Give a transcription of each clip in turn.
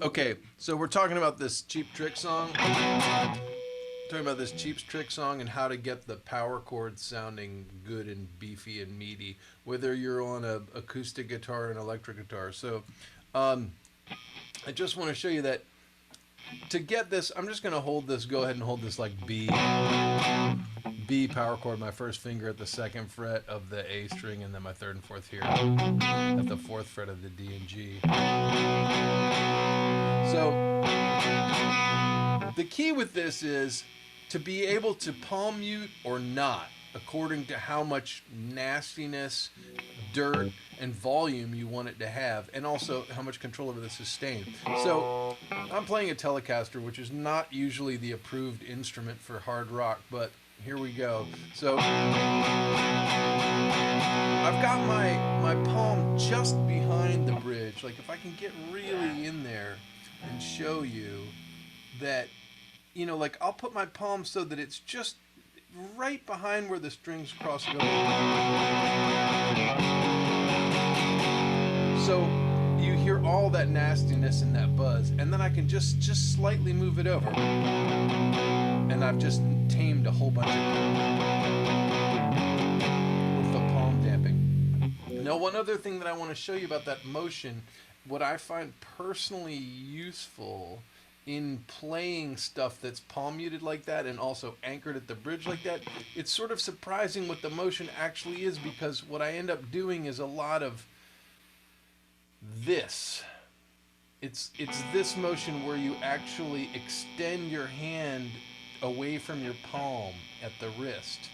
Okay, so we're talking about this Cheap Trick song. Talking about this Cheap Trick song and how to get the power chords sounding good and beefy and meaty, whether you're on a acoustic guitar or an electric guitar. So, um, I just want to show you that to get this, I'm just going to hold this. Go ahead and hold this like B power chord. My first finger at the second fret of the A string, and then my third and fourth here at the fourth fret of the D and G. So the key with this is to be able to palm mute or not, according to how much nastiness, dirt, and volume you want it to have, and also how much control over the sustain. So I'm playing a Telecaster, which is not usually the approved instrument for hard rock, but here we go. So I've got my palm just behind the bridge. Like if I can get really in there and show you that, you know, like I'll put my palm so that it's just right behind where the strings cross over. So you hear all that nastiness and that buzz, and then I can just slightly move it over, and I've just tamed a whole bunch of with the palm damping. Now, one other thing that I want to show you about that motion, what I find personally useful in playing stuff that's palm muted like that and also anchored at the bridge like that, it's sort of surprising what the motion actually is, because what I end up doing is a lot of this. It's this motion where you actually extend your hand away from your palm at the wrist.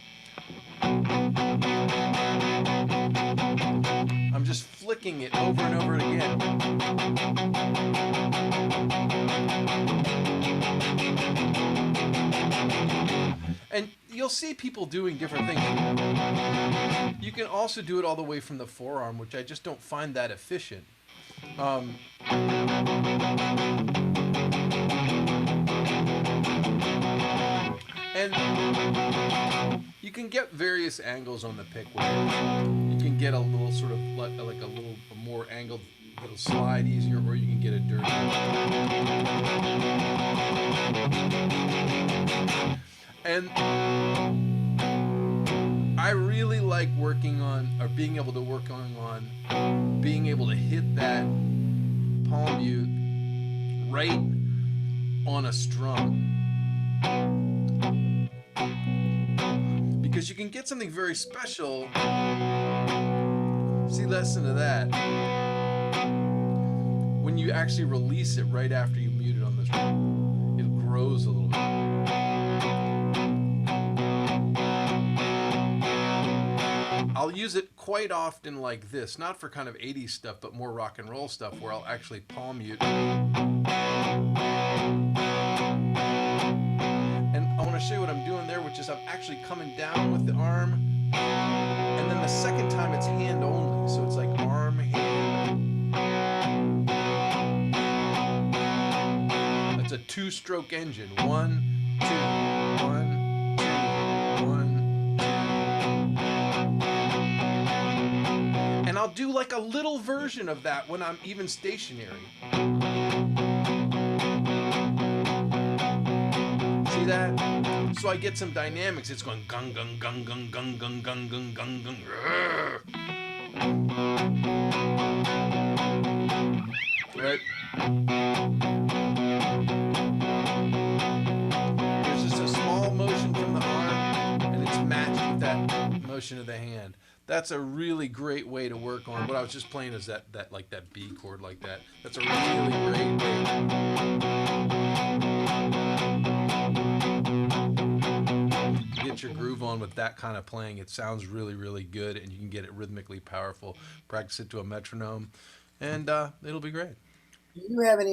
I'm just flicking it over and over again. And you'll see people doing different things. You can also do it all the way from the forearm, which I just don't find that efficient. And you can get various angles on the pick with it. You can get a little sort of like a little more angled, little slide easier, or you can get it dirty. And I really like working on, or being able to work on being able to hit that palm mute right on a strum. Because you can get something very special. See, listen to that. When you actually release it right after you mute it on the strum, it grows a little bit. I'll use it quite often like this, not for kind of 80s stuff, but more rock and roll stuff, where I'll actually palm mute. And I want to show you what I'm doing there, which is I'm actually coming down with the arm, and then the second time it's hand only, so it's like arm, hand. That's a two-stroke engine. 1, 2, 1. And I'll do like a little version of that when I'm even stationary. See that? So I get some dynamics. It's going gung gung gung gung gung gung gung gung gung gung. Right? There's just a small motion from the arm, and it's matched with that motion of the hand. That's a really great way to work on. What I was just playing is that like that B chord like that. That's a really great way to get your groove on with that kind of playing. It sounds really, really good, and you can get it rhythmically powerful. Practice it to a metronome, and it'll be great. Do you have any